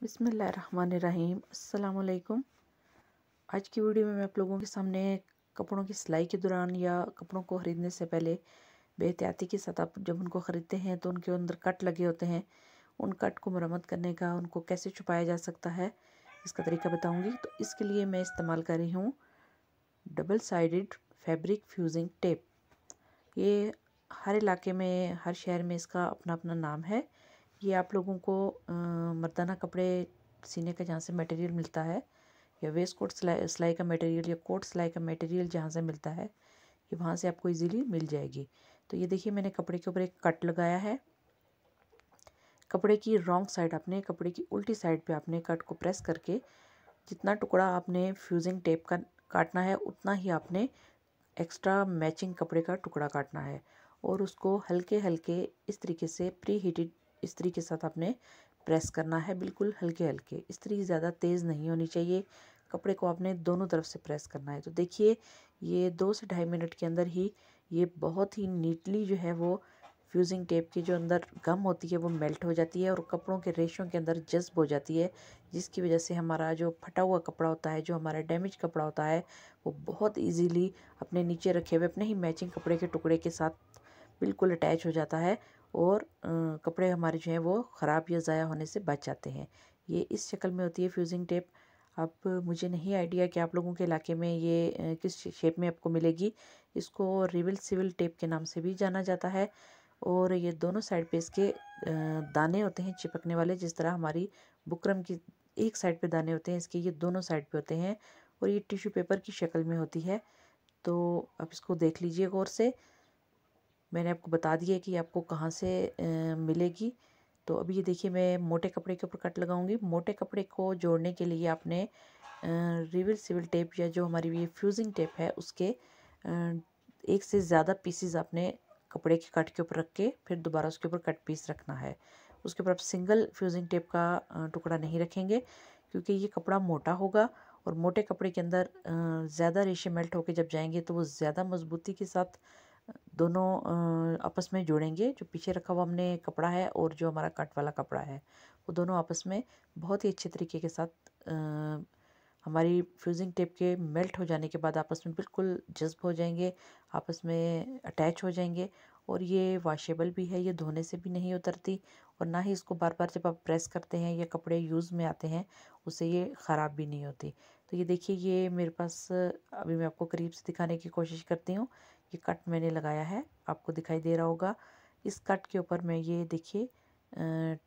बिस्मिल्लाहिर्रहमानिर्रहीम। अस्सलामुअलैकुम। आज की वीडियो में मैं आप लोगों के सामने कपड़ों की सिलाई के दौरान या कपड़ों को ख़रीदने से पहले बेहतियाती के साथ आप जब उनको ख़रीदते हैं तो उनके अंदर कट लगे होते हैं, उन कट को मरम्मत करने का, उनको कैसे छुपाया जा सकता है, इसका तरीका बताऊंगी। तो इसके लिए मैं इस्तेमाल कर रही हूँ double sided fabric fusing tape. ये हर इलाके में, हर शहर में इसका अपना अपना नाम है। ये आप लोगों को मर्दाना कपड़े सीने का जहाँ से मटेरियल मिलता है, या वेस्ट कोट सिलाई का मटेरियल, या कोट सिलाई का मटेरियल जहाँ से मिलता है, ये वहाँ से आपको इजीली मिल जाएगी। तो ये देखिए, मैंने कपड़े के ऊपर एक कट लगाया है। कपड़े की रॉन्ग साइड आपने, कपड़े की उल्टी साइड पे आपने कट को प्रेस करके जितना टुकड़ा आपने फ्यूजिंग टेप का काटना है उतना ही आपने एक्स्ट्रा मैचिंग कपड़े का टुकड़ा काटना है, और उसको हल्के हल्के इस तरीके से प्री हीटेड इस्त्री के साथ आपने प्रेस करना है। बिल्कुल हल्के हल्के, इस्त्री ज़्यादा तेज़ नहीं होनी चाहिए। कपड़े को आपने दोनों तरफ से प्रेस करना है। तो देखिए, ये 2 से ढाई मिनट के अंदर ही ये बहुत ही नीटली जो है वो फ्यूजिंग टेप की जो अंदर गम होती है वो मेल्ट हो जाती है और कपड़ों के रेशों के अंदर जज्ब हो जाती है, जिसकी वजह से हमारा जो फटा हुआ कपड़ा होता है, जो हमारा डैमेज कपड़ा होता है, वो बहुत इजीली अपने नीचे रखे हुए अपने ही मैचिंग कपड़े के टुकड़े के साथ बिल्कुल अटैच हो जाता है, और कपड़े हमारे जो हैं वो ख़राब या ज़ाया होने से बच जाते हैं। ये इस शक्ल में होती है फ्यूजिंग टेप। अब मुझे नहीं आइडिया कि आप लोगों के इलाके में ये किस शेप में आपको मिलेगी। इसको रिविल सिविल टेप के नाम से भी जाना जाता है। और ये दोनों साइड पे इसके दाने होते हैं चिपकने वाले, जिस तरह हमारी बुकरम की एक साइड पे दाने होते हैं, इसके ये दोनों साइड पे होते हैं, और ये टिश्यू पेपर की शक्ल में होती है। तो आप इसको देख लीजिए गौर से। मैंने आपको बता दिया कि आपको कहाँ से मिलेगी। तो अभी ये देखिए, मैं मोटे कपड़े के ऊपर कट लगाऊंगी। मोटे कपड़े को जोड़ने के लिए आपने रिविल सिविल टेप या जो हमारी ये फ्यूजिंग टेप है उसके एक से ज़्यादा पीसीज आपने कपड़े के कट के ऊपर रख के फिर दोबारा उसके ऊपर कट पीस रखना है। उसके ऊपर आप सिंगल फ्यूजिंग टेप का टुकड़ा नहीं रखेंगे, क्योंकि ये कपड़ा मोटा होगा, और मोटे कपड़े के अंदर ज़्यादा रेशे मेल्ट होके जब जाएंगे तो वो ज़्यादा मजबूती के साथ दोनों आपस में जुड़ेंगे। जो पीछे रखा हुआ हमने कपड़ा है और जो हमारा कट वाला कपड़ा है, वो दोनों आपस में बहुत ही अच्छे तरीके के साथ हमारी फ्यूजिंग टेप के मेल्ट हो जाने के बाद आपस में बिल्कुल जज्ब हो जाएंगे, आपस में अटैच हो जाएंगे। और ये वॉशेबल भी है, ये धोने से भी नहीं उतरती, और ना ही इसको बार बार जब आप प्रेस करते हैं या कपड़े यूज़ में आते हैं उससे ये ख़राब भी नहीं होती। तो ये देखिए, ये मेरे पास अभी मैं आपको करीब से दिखाने की कोशिश करती हूँ। ये कट मैंने लगाया है, आपको दिखाई दे रहा होगा। इस कट के ऊपर मैं ये देखिए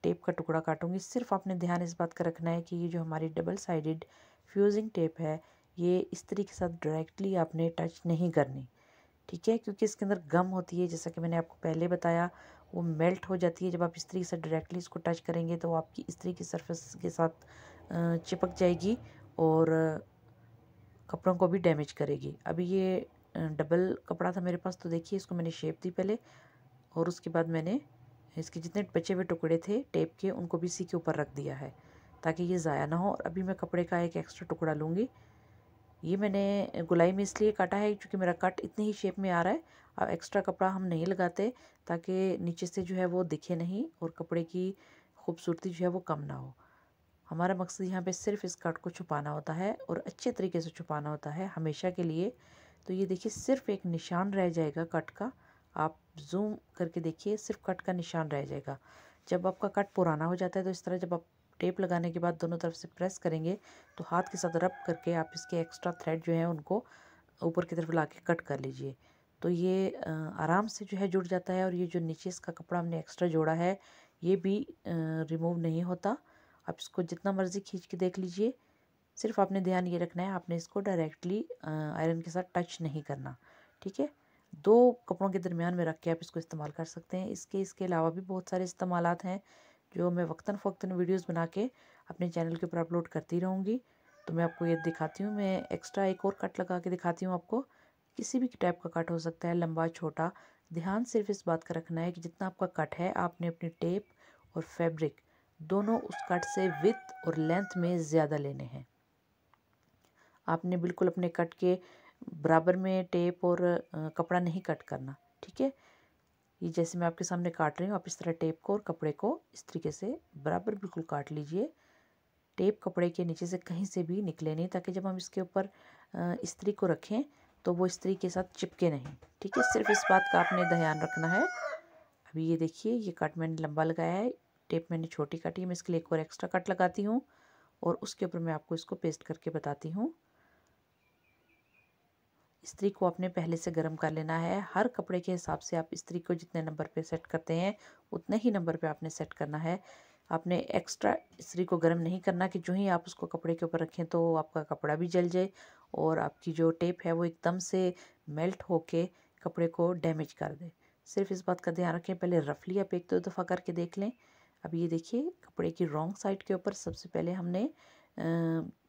टेप का टुकड़ा काटूंगी। सिर्फ आपने ध्यान इस बात का रखना है कि ये जो हमारी डबल साइडेड फ्यूजिंग टेप है, ये इस्त्री के साथ डायरेक्टली आपने टच नहीं करनी, ठीक है, क्योंकि इसके अंदर गम होती है। जैसा कि मैंने आपको पहले बताया, वो मेल्ट हो जाती है। जब आप इस्त्री से डायरेक्टली इसको टच करेंगे तो वो आपकी इस्त्री की सरफेस के साथ चिपक जाएगी और कपड़ों को भी डैमेज करेगी। अभी ये डबल कपड़ा था मेरे पास, तो देखिए इसको मैंने शेप दी पहले, और उसके बाद मैंने इसके जितने बचे हुए टुकड़े थे टेप के उनको भी इसी के ऊपर रख दिया है ताकि ये ज़ाया ना हो। और अभी मैं कपड़े का एक एक्स्ट्रा टुकड़ा लूँगी। ये मैंने गोलाई में इसलिए काटा है क्योंकि मेरा कट इतनी ही शेप में आ रहा है। अब एक्स्ट्रा कपड़ा हम नहीं लगाते ताकि नीचे से जो है वो दिखे नहीं और कपड़े की खूबसूरती जो है वो कम ना हो। हमारा मकसद यहाँ पे सिर्फ इस कट को छुपाना होता है, और अच्छे तरीके से छुपाना होता है हमेशा के लिए। तो ये देखिए, सिर्फ एक निशान रह जाएगा कट का। आप जूम करके देखिए, सिर्फ कट का निशान रह जाएगा। जब आपका कट पुराना हो जाता है तो इस तरह जब आप टेप लगाने के बाद दोनों तरफ से प्रेस करेंगे तो हाथ के साथ रब करके आप इसके एक्स्ट्रा थ्रेड जो है उनको ऊपर की तरफ ला के कट कर लीजिए। तो ये आराम से जो है जुड़ जाता है, और ये जो नीचे इसका कपड़ा हमने एक्स्ट्रा जोड़ा है ये भी रिमूव नहीं होता। आप इसको जितना मर्ज़ी खींच के देख लीजिए। सिर्फ आपने ध्यान ये रखना है, आपने इसको डायरेक्टली आयरन के साथ टच नहीं करना, ठीक है। 2 कपड़ों के दरमियान में रख के आप इसको इस्तेमाल कर सकते हैं। इसके अलावा भी बहुत सारे इस्तेमालात हैं जो मैं वक्तन फ़वक्तन वीडियोस बना के अपने चैनल के ऊपर अपलोड करती रहूँगी। तो मैं आपको ये दिखाती हूँ, मैं एक्स्ट्रा एक और कट लगा के दिखाती हूँ आपको। किसी भी टाइप का कट हो सकता है, लंबा छोटा। ध्यान सिर्फ इस बात का रखना है कि जितना आपका कट है आपने अपनी टेप और फैब्रिक दोनों उस कट से विड्थ और लेंथ में ज़्यादा लेने हैं। आपने बिल्कुल अपने कट के बराबर में टेप और कपड़ा नहीं कट करना, ठीक है। ये जैसे मैं आपके सामने काट रही हूँ, आप इस तरह टेप को और कपड़े को इस तरीके से बराबर बिल्कुल काट लीजिए। टेप कपड़े के नीचे से कहीं से भी निकले नहीं, ताकि जब हम इसके ऊपर इस्त्री को रखें तो वो इस्त्री के साथ चिपके नहीं। ठीक है, सिर्फ इस बात का आपने ध्यान रखना है। अभी ये देखिए, ये कट मैंने लंबा लगाया है, टेप मैंने छोटी काटी है। मैं इसके लिए एक और एक्स्ट्रा कट लगाती हूँ और उसके ऊपर मैं आपको इसको पेस्ट करके बताती हूँ। इस्त्री को आपने पहले से गर्म कर लेना है। हर कपड़े के हिसाब से आप इस्त्री को जितने नंबर पे सेट करते हैं उतने ही नंबर पे आपने सेट करना है। आपने एक्स्ट्रा इस्त्री को गर्म नहीं करना कि जो ही आप उसको कपड़े के ऊपर रखें तो आपका कपड़ा भी जल जाए और आपकी जो टेप है वो एकदम से मेल्ट होके कपड़े को डैमेज कर दे। सिर्फ इस बात का ध्यान रखें, पहले रफली आप एक दो दफ़ा करके देख लें। अब ये देखिए, कपड़े की रॉन्ग साइड के ऊपर सबसे पहले हमने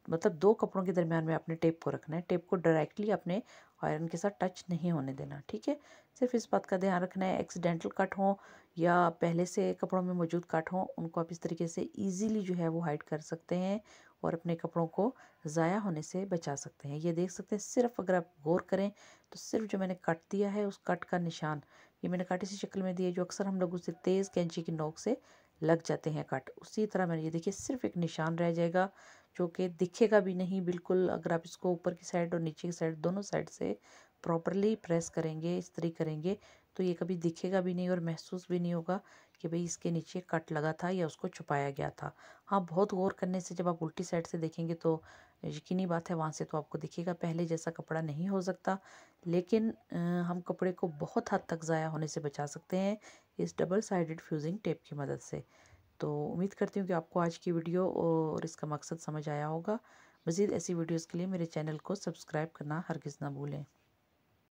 मतलब दो कपड़ों के दरमियान में अपने टेप को रखना है। टेप को डायरेक्टली अपने आयरन के साथ टच नहीं होने देना। ठीक है, सिर्फ इस बात का ध्यान रखना है, एक्सीडेंटल कट हो या पहले से कपड़ों में मौजूद कट हो उनको आप इस तरीके से इजीली जो है वो हाइड कर सकते हैं और अपने कपड़ों को ज़ाया होने से बचा सकते हैं। ये देख सकते हैं, सिर्फ अगर आप गौर करें तो सिर्फ जो मैंने कट दिया है उस कट का निशान ये मैंने कट इसी शक्ल में दिया जो अक्सर हम लोग उसे तेज़ कैंची की नोक से लग जाते हैं कट, उसी तरह मैंने ये देखिए सिर्फ एक निशान रह जाएगा जो कि दिखेगा भी नहीं बिल्कुल। अगर आप इसको ऊपर की साइड और नीचे की साइड दोनों साइड से प्रॉपरली प्रेस करेंगे, इस्त्री करेंगे तो ये कभी दिखेगा भी नहीं और महसूस भी नहीं होगा कि भाई इसके नीचे कट लगा था या उसको छुपाया गया था। हाँ, बहुत गौर करने से जब आप उल्टी साइड से देखेंगे तो यकीनी बात है वहाँ से तो आपको दिखेगा, पहले जैसा कपड़ा नहीं हो सकता, लेकिन हम कपड़े को बहुत हद तक ज़ाया होने से बचा सकते हैं इस डबल साइडेड फ्यूजिंग टेप की मदद से। तो उम्मीद करती हूँ कि आपको आज की वीडियो और इसका मकसद समझ आया होगा। मज़ीद ऐसी वीडियोज़ के लिए मेरे चैनल को सब्सक्राइब करना हरगिज़ ना भूलें।